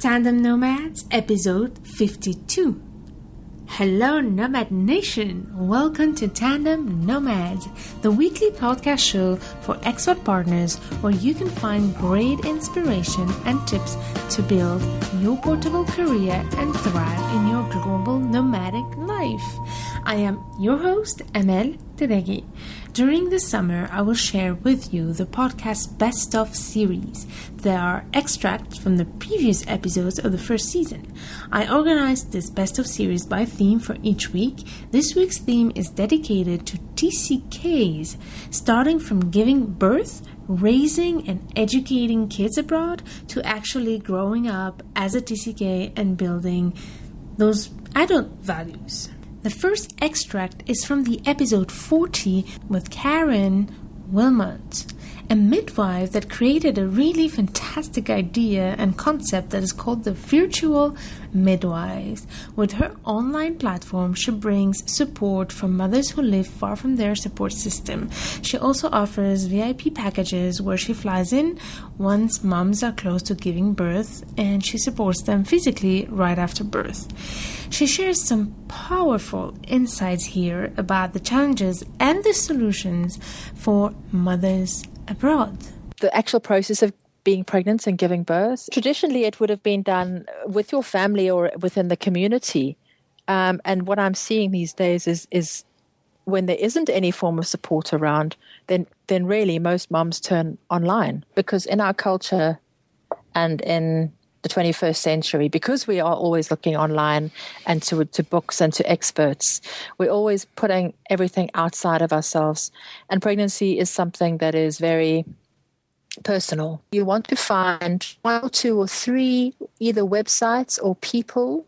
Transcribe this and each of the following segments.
Tandem Nomads, episode 52. Hello, Nomad Nation! Welcome to Tandem Nomads, the weekly podcast show for expert partners where you can find great inspiration and tips to build your portable career and thrive in your global nomadic life. I am your host, Emel Teregi. During the summer, I will share with you the podcast Best Of series. There are extracts from the previous episodes of the first season. I organized this Best Of series by theme for each week. This week's theme is dedicated to TCKs, starting from giving birth, raising and educating kids abroad, to actually growing up as a TCK and building those adult values. The first extract is from the episode 40 with Karen Wilmot, a midwife that created a really fantastic idea and concept that is called the Virtual Midwives. With her online platform, she brings support for mothers who live far from their support system. She also offers VIP packages where she flies in once moms are close to giving birth, and she supports them physically right after birth. She shares some powerful insights here about the challenges and the solutions for mothers abroad. The actual process of being pregnant and giving birth, traditionally it would have been done with your family or within the community. And what I'm seeing these days is when there isn't any form of support around, then really most moms turn online. Because in our culture and in the 21st century, because we are always looking online and to books and to experts, we're always putting everything outside of ourselves. And pregnancy is something that is very personal. You want to find 1 or 2 or 3 either websites or people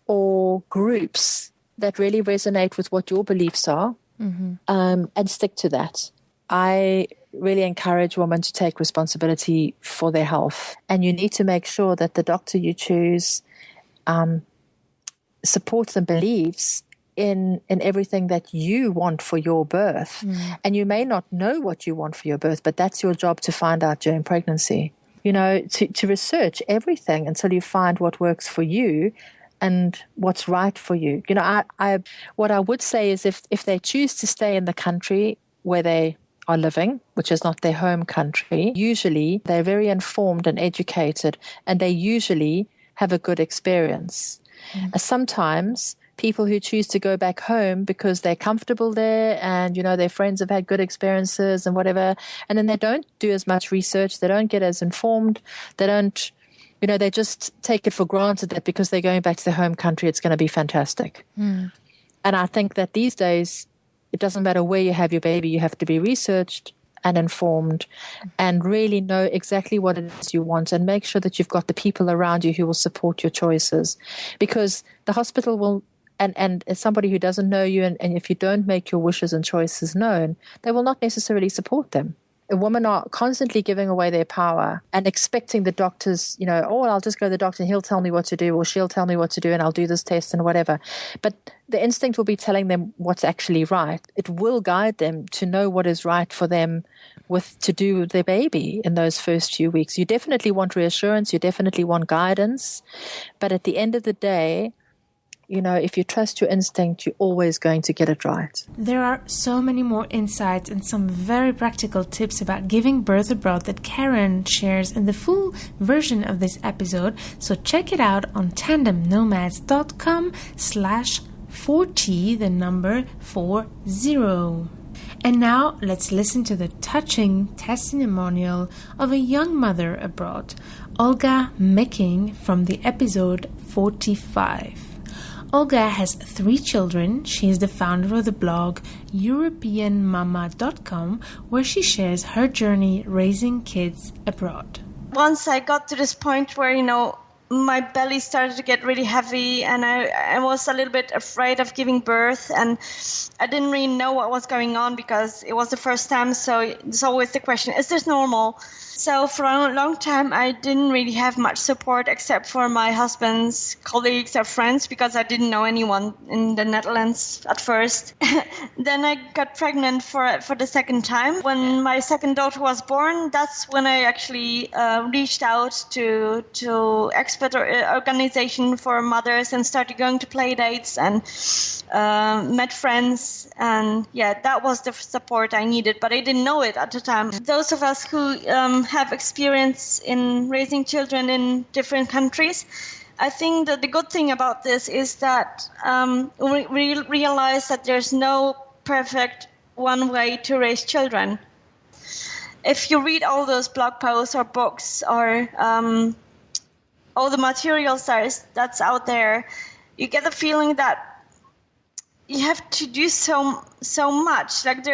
or groups that really resonate with what your beliefs are, and stick to that. I really encourage women to take responsibility for their health. And you need to make sure that the doctor you choose supports and believes in everything that you want for your birth. And you may not know what you want for your birth, but that's your job to find out during pregnancy. You know, to research everything until you find what works for you and what's right for you. You know, what I would say is if they choose to stay in the country where they are living, which is not their home country, usually they're very informed and educated, and they usually have a good experience. Sometimes people who choose to go back home because they're comfortable there and, you know, their friends have had good experiences and whatever, and then they don't do as much research, they don't get as informed, they don't, you know, they just take it for granted that because they're going back to their home country, it's going to be fantastic. And I think that these days, it doesn't matter where you have your baby, you have to be researched and informed and really know exactly what it is you want, and make sure that you've got the people around you who will support your choices. Because the hospital will, and as somebody who doesn't know you, and if you don't make your wishes and choices known, they will not necessarily support them. Women are constantly giving away their power and expecting the doctors, you know, oh, I'll just go to the doctor and he'll tell me what to do, or she'll tell me what to do, and I'll do this test and whatever. But the instinct will be telling them what's actually right. It will guide them to know what is right for them to do with their baby in those first few weeks. You definitely want reassurance, you definitely want guidance, but at the end of the day, you know, if you trust your instinct, you're always going to get it right. There are so many more insights and some very practical tips about giving birth abroad that Karen shares in the full version of this episode. So check it out on tandemnomads.com/40, the number 40. And now let's listen to the touching testimonial of a young mother abroad, Olga Mecking, from the episode 45. Olga has 3 children. She is the founder of the blog EuropeanMama.com, where she shares her journey raising kids abroad. Once I got to this point where, you know, my belly started to get really heavy, and I was a little bit afraid of giving birth, and I didn't really know what was going on because it was the first time. So it's always the question, is this normal? So for a long time, I didn't really have much support except for my husband's colleagues or friends, because I didn't know anyone in the Netherlands at first. Then I got pregnant for the second time. When my second daughter was born, that's when I actually reached out to expert organization for mothers and started going to play dates and met friends. And yeah, that was the support I needed, but I didn't know it at the time. Those of us who have experience in raising children in different countries, I think that the good thing about this is that we realize that there's no perfect one way to raise children. If you read all those blog posts or books or all the materials that's out there, you get the feeling that you have to do so much. Like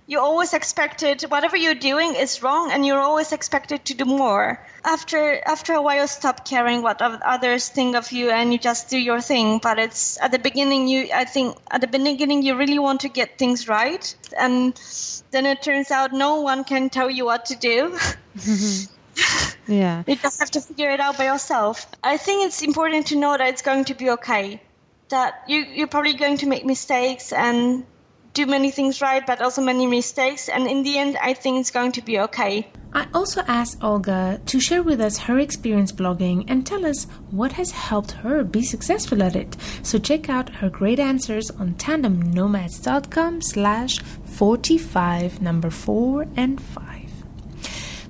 you're always expected, whatever you're doing is wrong, and you're always expected to do more. After a while, stop caring what others think of you, and you just do your thing. But it's at the beginning, you really want to get things right, and then it turns out no one can tell you what to do. Yeah, you just have to figure it out by yourself. I think it's important to know that it's going to be okay. That you're probably going to make mistakes and do many things right, but also many mistakes. And in the end, I think it's going to be okay. I also asked Olga to share with us her experience blogging and tell us what has helped her be successful at it. So check out her great answers on tandemnomads.com/45 number 4 and 5.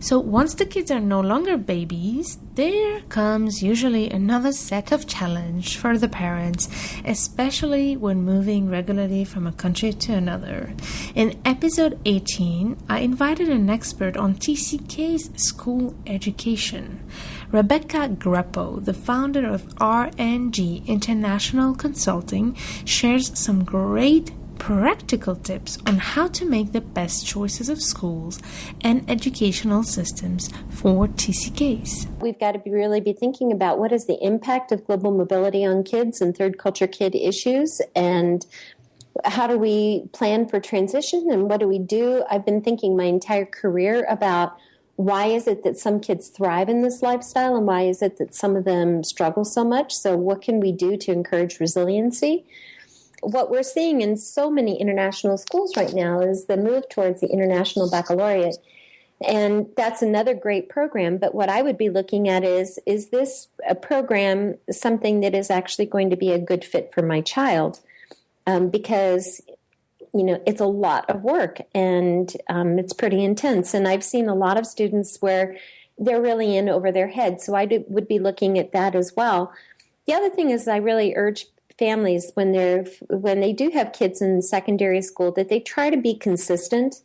So once the kids are no longer babies, there comes usually another set of challenge for the parents, especially when moving regularly from a country to another. In episode 18, I invited an expert on TCKs school education. Rebecca Greppo, the founder of RNG International Consulting, shares some great practical tips on how to make the best choices of schools and educational systems for TCKs. We've got to really be thinking about what is the impact of global mobility on kids and third culture kid issues, and how do we plan for transition, and what do we do? I've been thinking my entire career about why is it that some kids thrive in this lifestyle, and why is it that some of them struggle so much? So what can we do to encourage resiliency? What we're seeing in so many international schools right now is the move towards the International Baccalaureate. And that's another great program. But what I would be looking at is this a program something that is actually going to be a good fit for my child? Because, it's a lot of work, and it's pretty intense. And I've seen a lot of students where they're really in over their head. So I would be looking at that as well. The other thing is I really urge families when they do have kids in secondary school that they try to be consistent.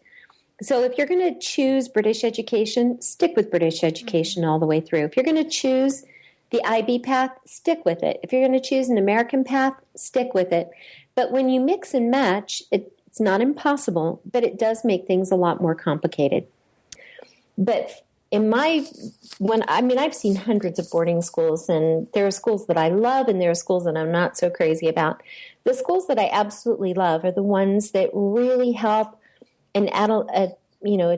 So if you're going to choose British education, stick with British education all the way through. If you're going to choose the IB path, stick with it. If you're going to choose an American path, stick with it. But when you mix and match, it's not impossible, but it does make things a lot more complicated. But I've seen hundreds of boarding schools, and there are schools that I love and there are schools that I'm not so crazy about. The schools that I absolutely love are the ones that really help a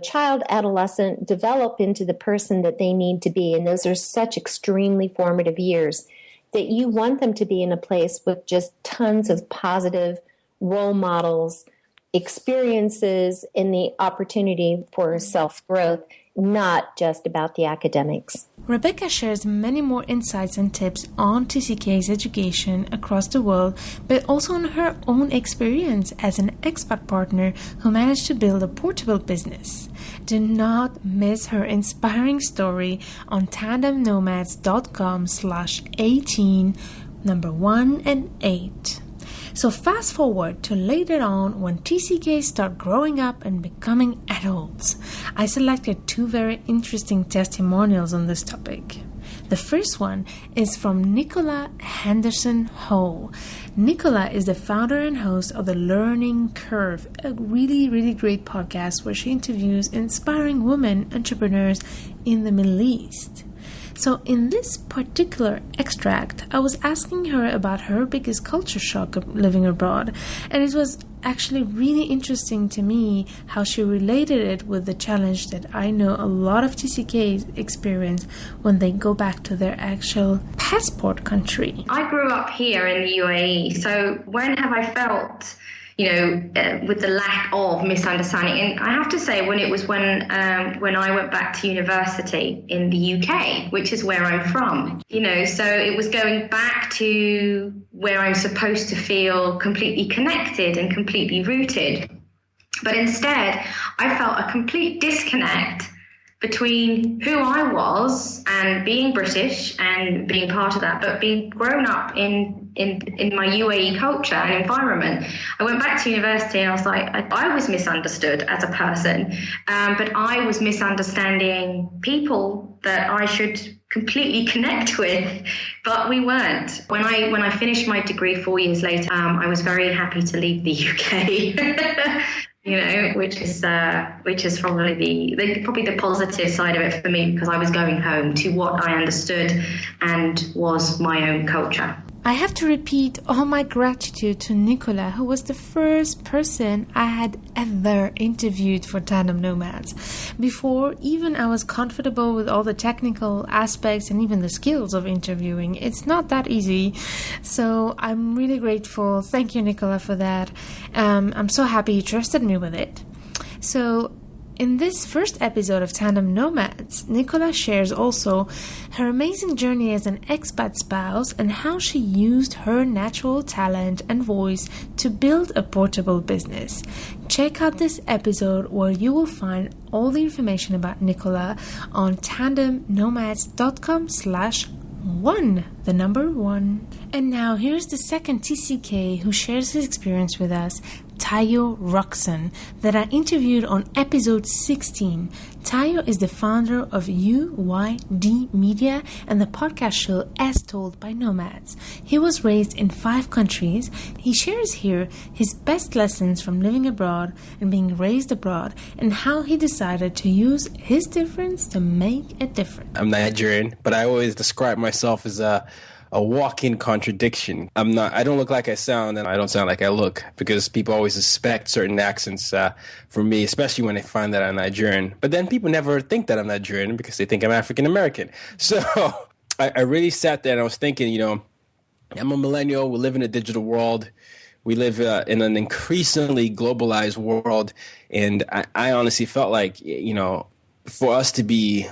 child, adolescent develop into the person that they need to be. And those are such extremely formative years that you want them to be in a place with just tons of positive role models, experiences, and the opportunity for self-growth, not just about the academics. Rebecca shares many more insights and tips on TCK's education across the world, but also on her own experience as an expat partner who managed to build a portable business. Do not miss her inspiring story on tandemnomads.com/18 number 1 and 8. So fast forward to later on when TCKs start growing up and becoming adults. I selected 2 very interesting testimonials on this topic. The first one is from Nicola Henderson Ho. Nicola is the founder and host of The Learning Curve, a really, really great podcast where she interviews inspiring women entrepreneurs in the Middle East. So in this particular extract, I was asking her about her biggest culture shock of living abroad, and it was actually really interesting to me how she related it with the challenge that I know a lot of TCKs experience when they go back to their actual passport country. I grew up here in the UAE, so when have I felt, with the lack of misunderstanding? And I have to say, when I went back to university in the UK, which is where I'm from, so it was going back to where I'm supposed to feel completely connected and completely rooted. But instead, I felt a complete disconnect between who I was and being British and being part of that, but being grown up in my UAE culture and environment. I went back to university and I was like, I was misunderstood as a person, but I was misunderstanding people that I should completely connect with, but we weren't. When I finished my degree 4 years later, I was very happy to leave the UK. Which is probably the positive side of it for me, because I was going home to what I understood and was my own culture. I have to repeat all my gratitude to Nicola, who was the first person I had ever interviewed for Tandem Nomads. Before even I was comfortable with all the technical aspects and even the skills of interviewing. It's not that easy. So I'm really grateful. Thank you, Nicola, for that. I'm so happy you trusted me with it. So in this first episode of Tandem Nomads, Nicola shares also her amazing journey as an expat spouse and how she used her natural talent and voice to build a portable business. Check out this episode where you will find all the information about Nicola on tandemnomads.com/1, the number 1. And now here's the second TCK who shares his experience with us, Tayo Roxon, that I interviewed on episode 16. Tayo is the founder of UYD Media and the podcast show As Told by Nomads. He was raised in 5 countries. He shares here his best lessons from living abroad and being raised abroad, and how he decided to use his difference to make a difference. I'm Nigerian, but I always describe myself as a walk-in contradiction. I don't look like I sound, and I don't sound like I look, because people always suspect certain accents from me, especially when they find that I'm Nigerian. But then people never think that I'm Nigerian because they think I'm African-American. So I really sat there and I was thinking, I'm a millennial. We live in a digital world. We live in an increasingly globalized world. And I honestly felt like, for us to be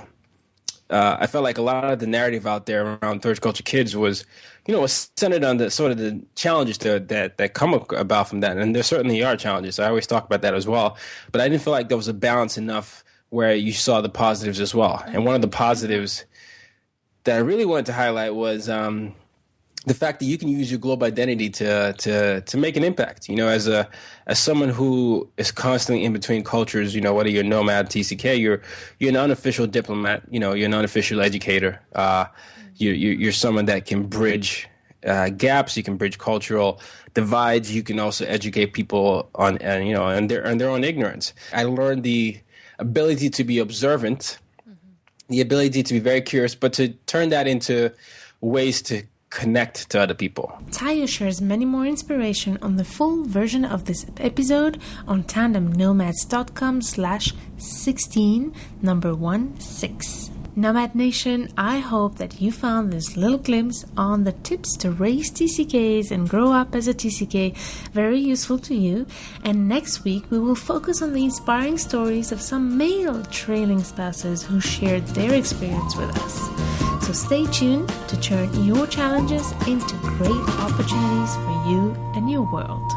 I felt like a lot of the narrative out there around third culture kids was centered on the sort of the challenges that come about from that. And there certainly are challenges. I always talk about that as well. But I didn't feel like there was a balance enough where you saw the positives as well. And one of the positives that I really wanted to highlight was the fact that you can use your global identity to make an impact. As someone who is constantly in between cultures, whether you're a nomad, TCK, you're an unofficial diplomat, you're an unofficial educator. You're someone that can bridge gaps. You can bridge cultural divides. You can also educate people on their own ignorance. I learned the ability to be observant, the ability to be very curious, but to turn that into ways to connect to other people. Tayo shares many more inspiration on the full version of this episode on tandemnomads.com/16, number 16. Nomad Nation, I hope that you found this little glimpse on the tips to raise TCKs and grow up as a TCK very useful to you. And next week, we will focus on the inspiring stories of some male trailing spouses who shared their experience with us. So stay tuned to turn your challenges into great opportunities for you and your world.